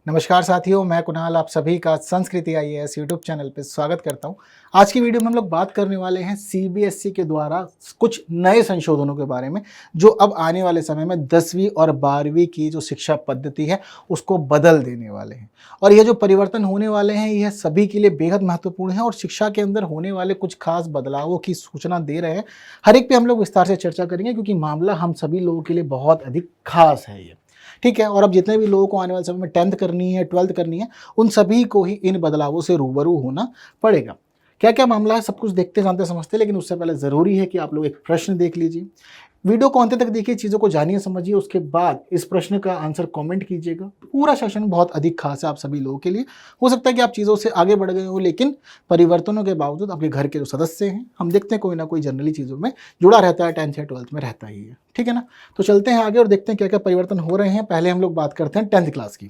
नमस्कार साथियों, मैं कुणाल आप सभी का संस्कृति आईएएस यूट्यूब चैनल पर स्वागत करता हूं। आज की वीडियो में हम लोग बात करने वाले हैं सीबीएसई के द्वारा कुछ नए संशोधनों के बारे में, जो अब आने वाले समय में 10वीं और 12वीं की जो शिक्षा पद्धति है उसको बदल देने वाले हैं। और ये जो परिवर्तन होने वाले हैं यह सभी के लिए बेहद महत्वपूर्ण है और शिक्षा के अंदर होने वाले कुछ खास बदलावों की सूचना दे रहे हैं। हर एक पे हम लोग विस्तार से चर्चा करेंगे क्योंकि मामला हम सभी लोगों के लिए बहुत अधिक खास है ये, ठीक है। और अब जितने भी लोगों को आने वाले समय में 10th करनी है, 12th करनी है, उन सभी को ही इन बदलावों से रूबरू होना पड़ेगा। क्या क्या मामला है सब कुछ देखते जानते समझते, लेकिन उससे पहले ज़रूरी है कि आप लोग एक प्रश्न देख लीजिए। वीडियो को अंत तक देखिए, चीज़ों को जानिए समझिए, उसके बाद इस प्रश्न का आंसर कमेंट कीजिएगा। पूरा सेशन बहुत अधिक खास है आप सभी लोगों के लिए। हो सकता है कि आप चीज़ों से आगे बढ़ गए हो, लेकिन परिवर्तनों के बावजूद आपके घर के जो सदस्य हैं, हम देखते हैं कोई ना कोई जनरली चीज़ों में जुड़ा रहता है, 10th या 12th में रहता ही है, ठीक है ना। तो चलते हैं आगे और देखते हैं क्या क्या परिवर्तन हो रहे हैं। पहले हम लोग बात करते हैं 10th क्लास की।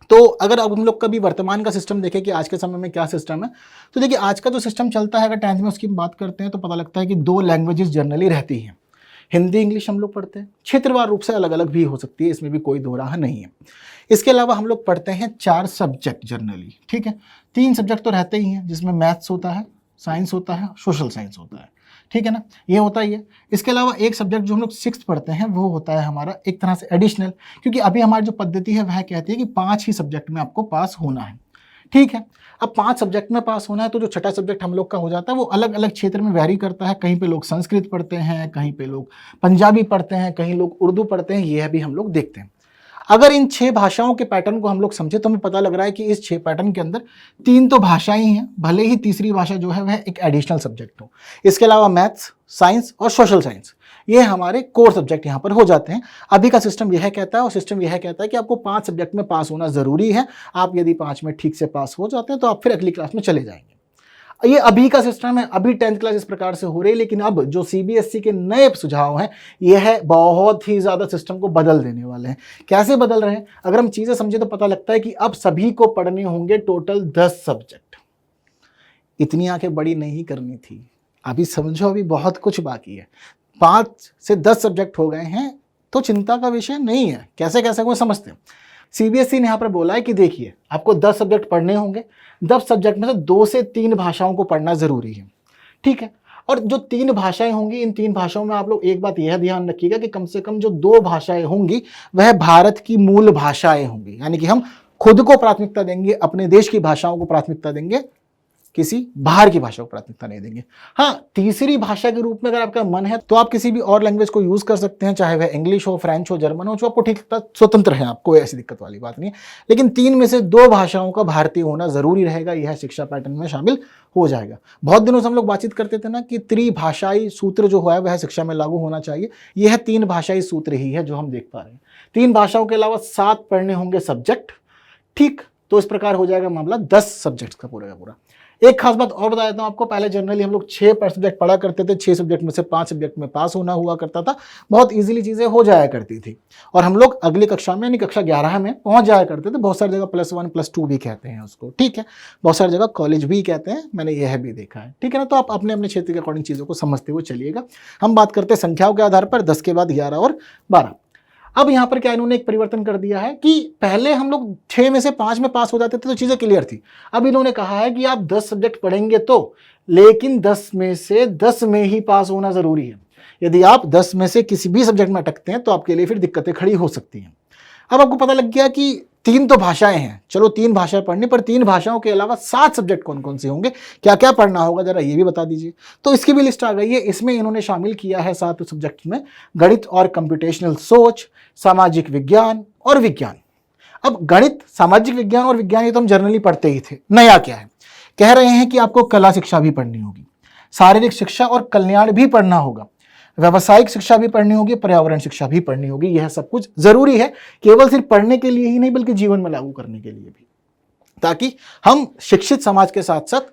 तो अगर अब हम लोग कभी वर्तमान का सिस्टम देखें कि आज के समय में क्या सिस्टम है, तो देखिए आज का जो सिस्टम चलता है, अगर 10th में उसकी बात करते हैं तो पता लगता है कि 2 लैंग्वेजेस जनरली रहती हैं। हिंदी इंग्लिश हम लोग पढ़ते हैं, क्षेत्रवार रूप से अलग अलग भी हो सकती है, इसमें भी कोई दो राह नहीं है। इसके अलावा हम लोग पढ़ते हैं 4 सब्जेक्ट जनरली, ठीक है। 3 सब्जेक्ट तो रहते ही हैं, जिसमें मैथ्स होता है, साइंस होता है, सोशल साइंस होता है, ठीक है ना, ये होता ही है। इसके अलावा एक सब्जेक्ट जो हम लोग 6th पढ़ते हैं वो होता है हमारा एक तरह से एडिशनल, क्योंकि अभी हमारी जो पद्धति है वह कहती है कि 5 ही सब्जेक्ट में आपको पास होना है, ठीक है। अब 5 सब्जेक्ट में पास होना है तो जो छठा सब्जेक्ट हम लोग का हो जाता है वो अलग अलग क्षेत्र में वैरी करता है। कहीं पे लोग संस्कृत पढ़ते हैं, कहीं पे लोग पंजाबी पढ़ते हैं, कहीं लोग उर्दू पढ़ते हैं, यह भी हम लोग देखते हैं। अगर इन 6 भाषाओं के पैटर्न को हम लोग समझे तो हमें पता लग रहा है कि इस 6 पैटर्न के अंदर 3 तो भाषाएं हैं, भले ही तीसरी भाषा जो है वह एक एडिशनल सब्जेक्ट हो। इसके अलावा मैथ्स, साइंस और सोशल साइंस ये हमारे कोर सब्जेक्ट यहाँ पर हो जाते हैं। अभी का सिस्टम यह कहता है, और सिस्टम यह कहता है कि आपको 5 सब्जेक्ट में पास होना जरूरी है। आप यदि 5 में ठीक से पास हो जाते हैं तो आप फिर अगली क्लास में चले जाएंगे। ये अभी का सिस्टम है, अभी 10th क्लास इस प्रकार से हो रही है। लेकिन अब जो सीबीएसई के नए सुझाव हैं यह बहुत ही ज्यादा सिस्टम को बदल देने वाले हैं। कैसे बदल रहे हैं, अगर हम चीजें समझे तो पता लगता है कि अब सभी को पढ़ने होंगे टोटल 10 सब्जेक्ट। इतनी आंखें बड़ी नहीं करनी थी, अभी समझो अभी बहुत कुछ बाकी है। 5 से 10 सब्जेक्ट हो गए हैं तो चिंता का विषय नहीं है। कैसे कैसे को समझते हैं। सीबीएसई ने यहाँ पर बोला है कि देखिए आपको 10 सब्जेक्ट पढ़ने होंगे, 10 सब्जेक्ट में से 2 से 3 भाषाओं को पढ़ना जरूरी है, ठीक है। और जो 3 भाषाएं होंगी, इन 3 भाषाओं में आप लोग एक बात यह ध्यान रखिएगा कि कम से कम जो 2 भाषाएं होंगी वह भारत की मूल भाषाएं होंगी, यानी कि हम खुद को प्राथमिकता देंगे, अपने देश की भाषाओं को प्राथमिकता देंगे, किसी बाहर की भाषा को प्राथमिकता नहीं देंगे। हाँ, तीसरी भाषा के रूप में अगर आपका मन है तो आप किसी भी और लैंग्वेज को यूज कर सकते हैं, चाहे वह इंग्लिश हो, फ्रेंच हो, जर्मन हो, जो आपको ठीक लगता है, स्वतंत्र है, आपको ऐसी दिक्कत वाली बात नहीं है। लेकिन 3 में से 2 भाषाओं का भारतीय होना जरूरी रहेगा, यह शिक्षा पैटर्न में शामिल हो जाएगा। बहुत दिनों से हम लोग बातचीत करते थे ना कि त्रिभाषाई सूत्र जो है वह शिक्षा में लागू होना चाहिए। यह 3 भाषाई सूत्र ही है जो हम देख पा रहे हैं। 3 भाषाओं के अलावा 7 पढ़ने होंगे सब्जेक्ट, ठीक। तो इस प्रकार हो जाएगा मामला 10 सब्जेक्ट का पूरा का पूरा। एक खास बात और बता देता हूं आपको, पहले जनरली हम लोग 6 पर सब्जेक्ट पढ़ा करते थे, 6 सब्जेक्ट में से 5 सब्जेक्ट में पास होना हुआ करता था, बहुत इजीली चीजें हो जाया करती थी और हम लोग अगली कक्षा में यानी कक्षा 11 में पहुंच जाया करते थे। बहुत सारी जगह +1 +2 भी कहते हैं उसको, ठीक है। बहुत सारी जगह कॉलेज भी कहते हैं, मैंने यह भी देखा है, ठीक है ना। तो आप अपने अपने क्षेत्र के अकॉर्डिंग चीजों को समझते हुए चलिएगा। हम बात करते हैं संख्याओं के आधार पर, 10 के बाद 11 और 12। अब यहां पर क्या इन्होंने एक परिवर्तन कर दिया है कि पहले हम लोग 6 में से 5 में पास हो जाते थे तो चीजें क्लियर थी। अब इन्होंने कहा है कि आप 10 सब्जेक्ट पढ़ेंगे तो, लेकिन 10 में से 10 में ही पास होना जरूरी है। यदि आप 10 में से किसी भी सब्जेक्ट में अटकते हैं तो आपके लिए फिर दिक्कतें खड़ी हो सकती हैं। अब आपको पता लग गया कि 3 तो भाषाएं हैं, चलो 3 भाषाएं पढ़नी, पर 3 भाषाओं के अलावा 7 सब्जेक्ट कौन कौन से होंगे, क्या क्या पढ़ना होगा, जरा ये भी बता दीजिए। तो इसकी भी लिस्ट आ गई है। इसमें इन्होंने शामिल किया है 7 सब्जेक्ट में गणित और कंप्यूटेशनल सोच, सामाजिक विज्ञान और विज्ञान। अब गणित, सामाजिक विज्ञान और विज्ञान ये तो हम जनरली पढ़ते ही थे। नया क्या है, कह रहे हैं कि आपको कला शिक्षा भी पढ़नी होगी, शारीरिक शिक्षा और कल्याण भी पढ़ना होगा, व्यावसायिक शिक्षा भी पढ़नी होगी, पर्यावरण शिक्षा भी पढ़नी होगी। यह सब कुछ जरूरी है, केवल सिर्फ पढ़ने के लिए ही नहीं बल्कि जीवन में लागू करने के लिए भी, ताकि हम शिक्षित समाज के साथ साथ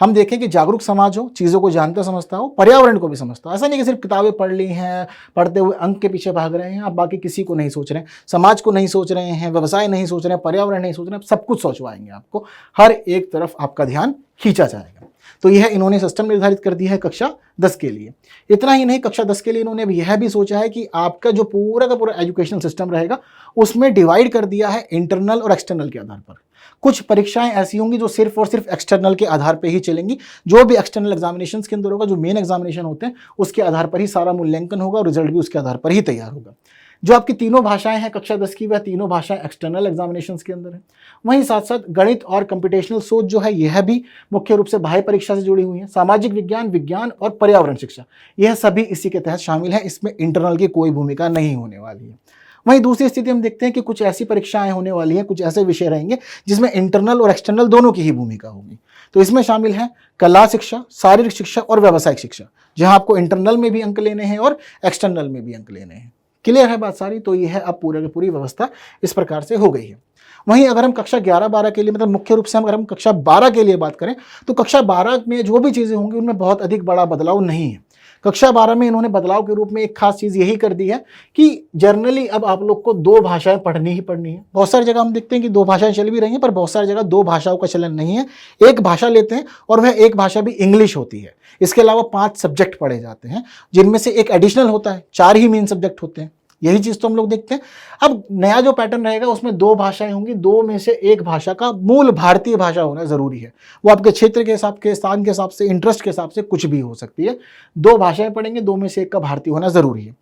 हम देखें कि जागरूक समाज हो, चीज़ों को जानता समझता हो, पर्यावरण को भी समझता हो। ऐसा नहीं कि सिर्फ किताबें पढ़ ली हैं, पढ़ते हुए अंक के पीछे भाग रहे हैं, आप बाकी किसी को नहीं सोच रहे हैं, समाज को नहीं सोच रहे हैं, व्यवसाय नहीं सोच रहे हैं, पर्यावरण नहीं सोच रहे हैं, सब कुछ सोचवाएंगे आपको, हर एक तरफ आपका ध्यान खींचा जाएगा। तो यह इन्होंने सिस्टम निर्धारित कर दिया है कक्षा 10 के लिए। इतना ही नहीं, कक्षा 10 के लिए इन्होंने यह भी सोचा है कि आपका जो पूरा का पूरा एजुकेशनल सिस्टम रहेगा उसमें डिवाइड कर दिया है इंटरनल और एक्सटर्नल के आधार पर। कुछ परीक्षाएं ऐसी होंगी जो सिर्फ और सिर्फ एक्सटर्नल के आधार पर ही चलेंगी। जो भी एक्सटर्नल एग्जामिनेशन के अंदर होगा, जो मेन एग्जामिनेशन होते हैं, उसके आधार पर ही सारा मूल्यांकन होगा और रिजल्ट भी उसके आधार पर ही तैयार होगा। जो आपकी तीनों भाषाएं हैं कक्षा 10 की, वह तीनों भाषाएं एक्सटर्नल एग्जामिनेशंस के अंदर है। वहीं साथ साथ गणित और कंप्यूटेशनल सोच जो है यह भी मुख्य रूप से बाह्य परीक्षा से जुड़ी हुई है। सामाजिक विज्ञान, विज्ञान और पर्यावरण शिक्षा, यह सभी इसी के तहत शामिल है। इसमें इंटरनल की कोई भूमिका नहीं होने वाली है। वहीं दूसरी स्थिति हम देखते हैं कि कुछ ऐसी परीक्षाएं होने वाली हैं, कुछ ऐसे विषय रहेंगे जिसमें इंटरनल और एक्सटर्नल दोनों की ही भूमिका होगी। तो इसमें शामिल है कला शिक्षा, शारीरिक शिक्षा और व्यावसायिक शिक्षा, जहां आपको इंटरनल में भी अंक लेने हैं और एक्सटर्नल में भी अंक लेने हैं। क्लियर है बात सारी? तो यह है अब पूरे की पूरी व्यवस्था इस प्रकार से हो गई है। वहीं अगर हम कक्षा 11-12 के लिए, मतलब मुख्य रूप से अगर हम कक्षा 12 के लिए बात करें, तो कक्षा 12 में जो भी चीज़ें होंगी उनमें बहुत अधिक बड़ा बदलाव नहीं है। कक्षा 12 में इन्होंने बदलाव के रूप में एक खास चीज़ यही कर दी है कि जर्नली अब आप लोग को 2 भाषाएं पढ़नी ही पढ़नी है। बहुत सारी जगह हम देखते हैं कि 2 भाषाएं चल भी रही हैं, पर बहुत सारी जगह 2 भाषाओं का चलन नहीं है। एक भाषा लेते हैं और वह एक भाषा भी इंग्लिश होती है। इसके अलावा 5 सब्जेक्ट पढ़े जाते हैं, जिनमें से एक एडिशनल होता है। 4 ही मेन सब्जेक्ट होते हैं। यही चीज तो हम लोग देखते हैं। अब नया जो पैटर्न रहेगा उसमें 2 भाषाएं होंगी, 2 में से एक भाषा का मूल भारतीय भाषा होना जरूरी है। वो आपके क्षेत्र के हिसाब के, स्थान के हिसाब से, इंटरेस्ट के हिसाब से कुछ भी हो सकती है। 2 भाषाएं पढ़ेंगे, 2 में से एक का भारतीय होना जरूरी है।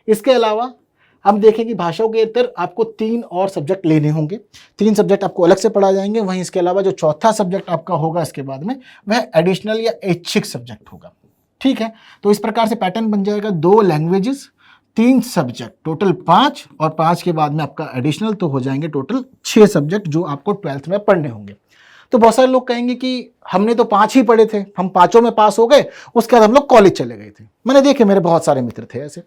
इसके अलावा हम देखें कि भाषाओं के इतर आपको 3 और सब्जेक्ट लेने होंगे। 3 सब्जेक्ट आपको अलग से पढ़ा जाएंगे। वहीं इसके अलावा जो चौथा सब्जेक्ट आपका होगा इसके बाद में, वह एडिशनल या ऐच्छिक सब्जेक्ट होगा। ठीक है, तो इस प्रकार से पैटर्न बन जाएगा। 2 लैंग्वेजेस, 3 सब्जेक्ट, टोटल 5, और 5 के बाद में आपका एडिशनल, तो हो जाएंगे टोटल 6 सब्जेक्ट जो आपको 12th में पढ़ने होंगे। तो बहुत सारे लोग कहेंगे कि हमने तो 5 ही पढ़े थे, हम 5 में पास हो गए, उसके बाद हम लोग कॉलेज चले गए थे। मैंने देखे, मेरे बहुत सारे मित्र थे ऐसे।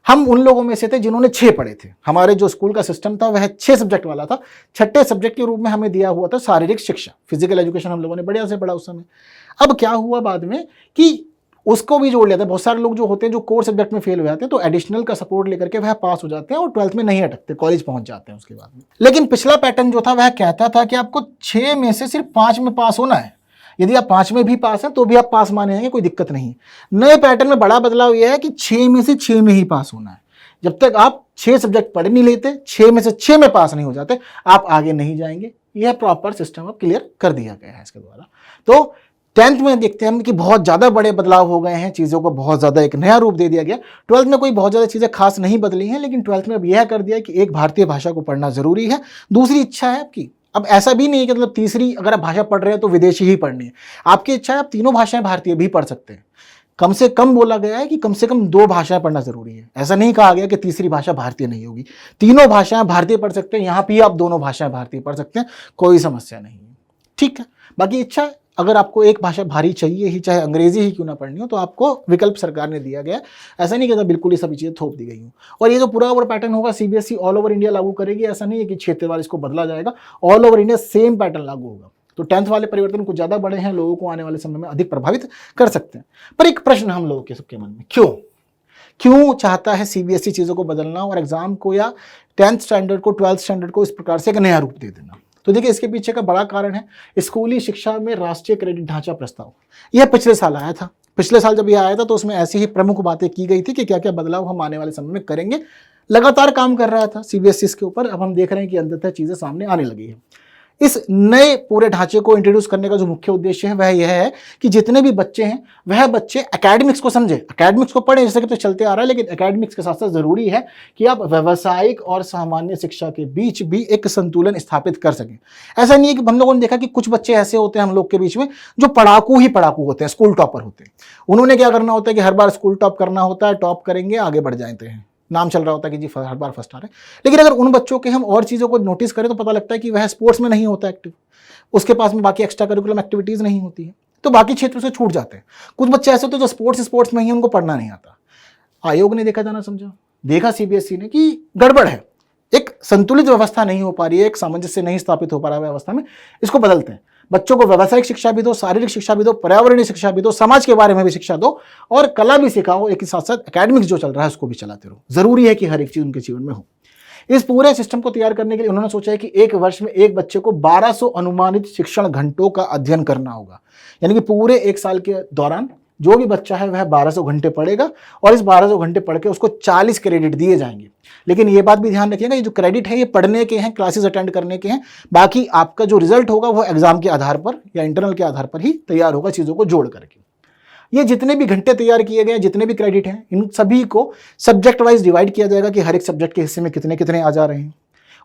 हम उन लोगों में से थे जिन्होंने 6 पढ़े थे। हमारे जो स्कूल का सिस्टम था वह 6 सब्जेक्ट वाला था। 6ठे सब्जेक्ट के रूप में हमें दिया हुआ था शारीरिक शिक्षा, फिजिकल एजुकेशन हम लोगों ने बढ़िया से पढ़ा उस समय। अब क्या हुआ बाद में कि उसको भी जोड़ लिया था। बहुत सारे लोग जो होते हैं जो कोर सब्जेक्ट में फेल हो जाते हैं, तो एडिशनल का सपोर्ट लेकर के वह पास हो जाते हैं और 12th में नहीं अटकते, कॉलेज पहुंच जाते हैं उसके बाद में। लेकिन पिछला पैटर्न जो था वह कहता था कि आपको 6 में से सिर्फ 5 में पास होना है। यदि आप 5 में भी पास हैं तो भी आप पास माने जाएंगे, कोई दिक्कत नहीं। नए पैटर्न में बड़ा बदलाव यह है कि 6 में से 6 में ही पास होना है। जब तक आप 6 सब्जेक्ट पढ़ नहीं लेते, 6 में से 6 में पास नहीं हो जाते, आप आगे नहीं जाएंगे। यह प्रॉपर सिस्टम अब क्लियर कर दिया गया है इसके द्वारा। तो 10th में देखते हैं हम कि बहुत ज़्यादा बड़े बदलाव हो गए हैं, चीज़ों को बहुत ज़्यादा एक नया रूप दे दिया गया। 12th में कोई बहुत ज़्यादा चीज़ें खास नहीं बदली हैं, लेकिन 12th में अब यह कर दिया कि एक भारतीय भाषा को पढ़ना ज़रूरी है। दूसरी इच्छा है आपकी, अब ऐसा भी नहीं है कि मतलब तीसरी अगर आप भाषा पढ़ रहे हैं तो विदेशी ही पढ़नी है। आपकी इच्छा है आप तीनों भाषाएं भारतीय भी पढ़ सकते हैं। कम से कम बोला गया है कि कम से कम 2 भाषाएं पढ़ना जरूरी है। ऐसा नहीं कहा गया कि तीसरी भाषा भारतीय नहीं होगी। तीनों भाषाएं भारतीय पढ़ सकते हैं। यहाँ भी आप दोनों भाषाएं भारतीय पढ़ सकते हैं, कोई समस्या नहीं है। ठीक है, बाकी इच्छा है, अगर आपको एक भाषा भारी चाहिए ही, चाहे अंग्रेजी ही क्यों ना पढ़नी हो, तो आपको विकल्प सरकार ने दिया गया। ऐसा नहीं कहता बिल्कुल ही सभी चीज़ें थोप दी गई हूँ। और ये जो पूरा ओवर पैटर्न होगा सीबीएसई ऑल ओवर इंडिया लागू करेगी। ऐसा नहीं है कि क्षेत्रवार इसको बदला जाएगा, all over India same pattern लागू होगा। तो 10th वाले परिवर्तन कुछ ज़्यादा बड़े हैं, लोगों को आने वाले समय में अधिक प्रभावित कर सकते हैं। पर एक प्रश्न हम लोगों के सबके मन में, क्यों चाहता है सीबीएसई चीज़ों को बदलना और एग्जाम को या 10th स्टैंडर्ड को 12th स्टैंडर्ड को इस प्रकार से एक नया रूप दे देना? तो देखिए, इसके पीछे का बड़ा कारण है स्कूली शिक्षा में राष्ट्रीय क्रेडिट ढांचा प्रस्ताव। यह पिछले साल आया था। पिछले साल जब यह आया था तो उसमें ऐसी ही प्रमुख बातें की गई थी कि क्या क्या बदलाव हम आने वाले समय में करेंगे। लगातार काम कर रहा था सीबीएसई इसके ऊपर। अब हम देख रहे हैं कि अंततः चीज़ें सामने आने लगी है। इस नए पूरे ढांचे को इंट्रोड्यूस करने का जो मुख्य उद्देश्य है वह यह है कि जितने भी बच्चे हैं वह बच्चे एकेडमिक्स को समझे, एकेडमिक्स को पढ़ें, जैसे कि तो चलते आ रहा है, लेकिन एकेडमिक्स के साथ साथ जरूरी है कि आप व्यावसायिक और सामान्य शिक्षा के बीच भी एक संतुलन स्थापित कर सकें। ऐसा नहीं है कि हम लोगों ने देखा कि कुछ बच्चे ऐसे होते हैं हम लोग के बीच में जो पढ़ाकू होते हैं, स्कूल टॉपर होते हैं। उन्होंने क्या करना होता है कि हर बार स्कूल टॉप करना होता है, टॉप करेंगे, आगे बढ़ जाते हैं, नाम चल रहा होता है कि जी हर बार फर्स्ट आ रहे हैं। लेकिन अगर उन बच्चों के हम और चीज़ों को नोटिस करें तो पता लगता है कि वह स्पोर्ट्स में नहीं होता एक्टिव, उसके पास में बाकी एक्स्ट्रा करिकुलम एक्टिविटीज़ नहीं होती है, तो बाकी क्षेत्रों से छूट जाते हैं। कुछ बच्चे ऐसे होते हैं जो स्पोर्ट्स में ही उनको पढ़ना नहीं आता। आयोग ने देखा, जाना समझा, देखा सीबीएसई ने कि गड़बड़ है, एक संतुलित व्यवस्था नहीं हो पा रही है, एक सामंजस्य नहीं स्थापित हो पा रहा है व्यवस्था में, इसको बदलते हैं। बच्चों को व्यावसायिक शिक्षा भी दो, शारीरिक शिक्षा भी दो, पर्यावरणीय शिक्षा भी दो, समाज के बारे में भी शिक्षा दो और कला भी सिखाओ। एक ही साथ साथ एकेडमिक्स जो चल रहा है उसको भी चलाते रहो। जरूरी है कि हर एक चीज उनके जीवन में हो। इस पूरे सिस्टम को तैयार करने के लिए उन्होंने सोचा है कि एक वर्ष में एक बच्चे को 1200 अनुमानित शिक्षण घंटों का अध्ययन करना होगा। यानी कि पूरे एक साल के दौरान जो भी बच्चा है वह 1200 घंटे पढ़ेगा और इस 1200 घंटे पढ़ के उसको 40 क्रेडिट दिए जाएंगे। लेकिन ये बात भी ध्यान रखिएगा, ये जो क्रेडिट है ये पढ़ने के हैं, क्लासेस अटेंड करने के हैं, बाकी आपका जो रिजल्ट होगा वो एग्जाम के आधार पर या इंटरनल के आधार पर ही तैयार होगा, चीज़ों को जोड़ करके। ये जितने भी घंटे तैयार किए गए, जितने भी क्रेडिट हैं, इन सभी को सब्जेक्ट वाइज डिवाइड किया जाएगा कि हर एक सब्जेक्ट के हिस्से में कितने कितने आ जा रहे हैं।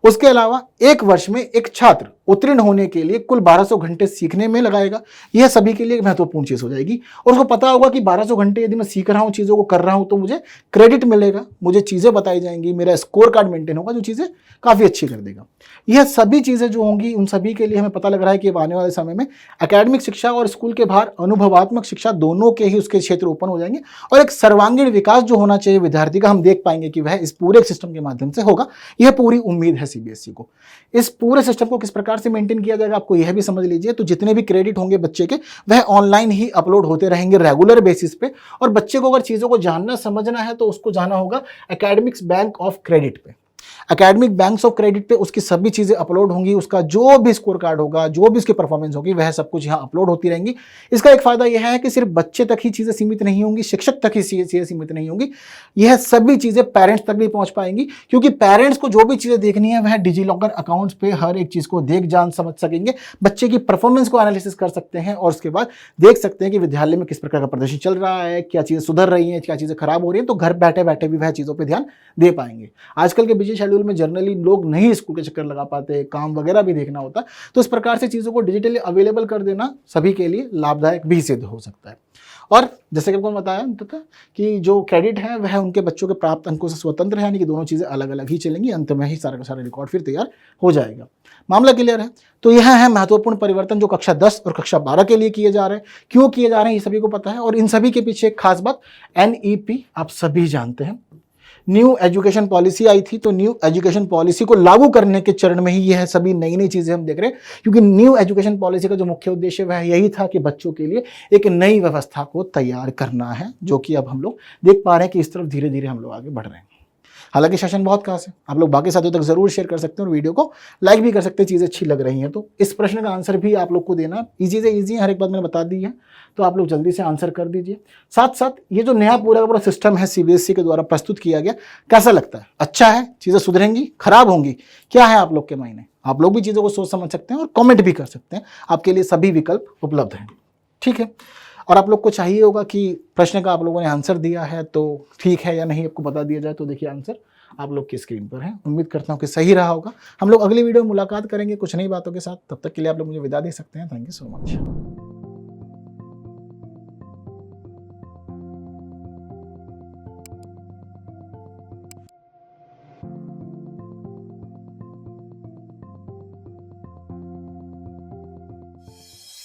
उसके अलावा एक वर्ष में एक छात्र उत्तीर्ण होने के लिए कुल 1200 घंटे सीखने में लगाएगा। यह सभी के लिए एक महत्वपूर्ण चीज़ हो जाएगी और उसको पता होगा कि 1200 घंटे यदि मैं सीख रहा हूँ, चीज़ों को कर रहा हूँ, तो मुझे क्रेडिट मिलेगा, मुझे चीज़ें बताई जाएंगी, मेरा स्कोर कार्ड मेंटेन होगा जो चीज़ें काफ़ी अच्छी कर देगा। यह सभी चीज़ें जो होंगी उन सभी के लिए हमें पता लग रहा है कि अब आने वाले समय में एकेडमिक शिक्षा और स्कूल के बाहर अनुभवात्मक शिक्षा दोनों के ही उसके क्षेत्र ओपन हो जाएंगे और एक सर्वांगीण विकास जो होना चाहिए विद्यार्थी का, हम देख पाएंगे कि वह इस पूरे सिस्टम के माध्यम से होगा। यह पूरी उम्मीद है सीबीएसई को। इस पूरे सिस्टम को किस प्रकार से मेंटेन किया जाएगा आपको यह भी समझ लीजिए। तो जितने भी क्रेडिट होंगे बच्चे के वह ऑनलाइन ही अपलोड होते रहेंगे रेगुलर बेसिस पे, और बच्चे को अगर चीज़ों को जानना समझना है तो उसको जाना होगा एकेडमिक्स बैंक ऑफ क्रेडिट पे। एकेडमिक बैंक्स ऑफ क्रेडिट पे उसकी सभी चीज़ें अपलोड होंगी, उसका जो भी स्कोर कार्ड होगा, जो भी उसकी परफॉर्मेंस होगी, वह सब कुछ यहाँ अपलोड होती रहेंगी। इसका एक फायदा यह है कि सिर्फ बच्चे तक ही चीज़ें सीमित नहीं होंगी, शिक्षक तक ही चीज़ें सीमित नहीं होंगी, यह सभी चीज़ें पेरेंट्स तक भी पहुँच पाएंगी, क्योंकि पेरेंट्स को जो भी चीज़ें देखनी है वह डिजी लॉकर अकाउंट्स पे हर एक चीज़ को देख जान समझ सकेंगे, बच्चे की परफॉर्मेंस को एनालिसिस कर सकते हैं और उसके बाद देख सकते हैं कि विद्यालय में किस प्रकार का प्रदर्शन चल रहा है, क्या चीज़ें सुधर रही हैं, क्या चीज़ें खराब हो रही हैं। तो घर बैठे बैठे भी वह चीज़ों पर ध्यान दे पाएंगे। आजकल के बिजी शेड्यूल में जनरली लोग नहीं स्कूल के चक्कर लगा पाते, काम वगैरह भी देखना होता, तो इस प्रकार से चीज़ों को डिजिटली अवेलेबल कर देना सभी के लिए लाभदायक भी सिद्ध हो सकता है। और जैसे कि आपको बताया कि जो क्रेडिट है वह उनके बच्चों के प्राप्त अंकों से स्वतंत्र है, यानी कि दोनों चीज़ें अलग अलग ही चलेंगी, अंत में ही सारा का सारा रिकॉर्ड फिर तैयार हो जाएगा। मामला क्लियर है? तो यह है महत्वपूर्ण परिवर्तन जो कक्षा 10 और कक्षा 12 के लिए किए जा रहे हैं। क्यों किए जा रहे हैं ये सभी को पता है, और इन सभी के पीछे एक खास बात एनईपी आप सभी जानते हैं। न्यू एजुकेशन पॉलिसी आई थी, तो न्यू एजुकेशन पॉलिसी को लागू करने के चरण में ही यह सभी नई नई चीजें हम देख रहे हैं, क्योंकि न्यू एजुकेशन पॉलिसी का जो मुख्य उद्देश्य वह यही था कि बच्चों के लिए एक नई व्यवस्था को तैयार करना है, जो कि अब हम लोग देख पा रहे हैं कि इस तरफ धीरे धीरे हम लोग आगे बढ़ रहे हैं। हालांकि सेशन बहुत खास है, आप लोग बाकी साथियों तक जरूर शेयर कर सकते हैं और वीडियो को लाइक भी कर सकते हैं, चीज़ें अच्छी लग रही हैं तो। इस प्रश्न का आंसर भी आप लोग को देना ईजी से ईजी है, हर एक बात मैंने बता दी है, तो आप लोग जल्दी से आंसर कर दीजिए। साथ साथ ये जो नया पूरा का पूरा सिस्टम है सीबीएसई के द्वारा प्रस्तुत किया गया, कैसा लगता है? अच्छा है? चीज़ें सुधरेंगी, खराब होंगी? क्या है आप लोग के मायने? आप लोग भी चीज़ों को सोच समझ सकते हैं और कमेंट भी कर सकते हैं, आपके लिए सभी विकल्प उपलब्ध हैं। ठीक है, और आप लोग को चाहिए होगा कि प्रश्न का आप लोगों ने आंसर दिया है तो ठीक है या नहीं आपको बता दिया जाए, तो देखिए आंसर आप लोग की स्क्रीन पर है। उम्मीद करता हूँ कि सही रहा होगा। हम लोग अगली वीडियो में मुलाकात करेंगे कुछ नई बातों के साथ, तब तक के लिए आप लोग मुझे विदा दे सकते हैं। Thank you so much.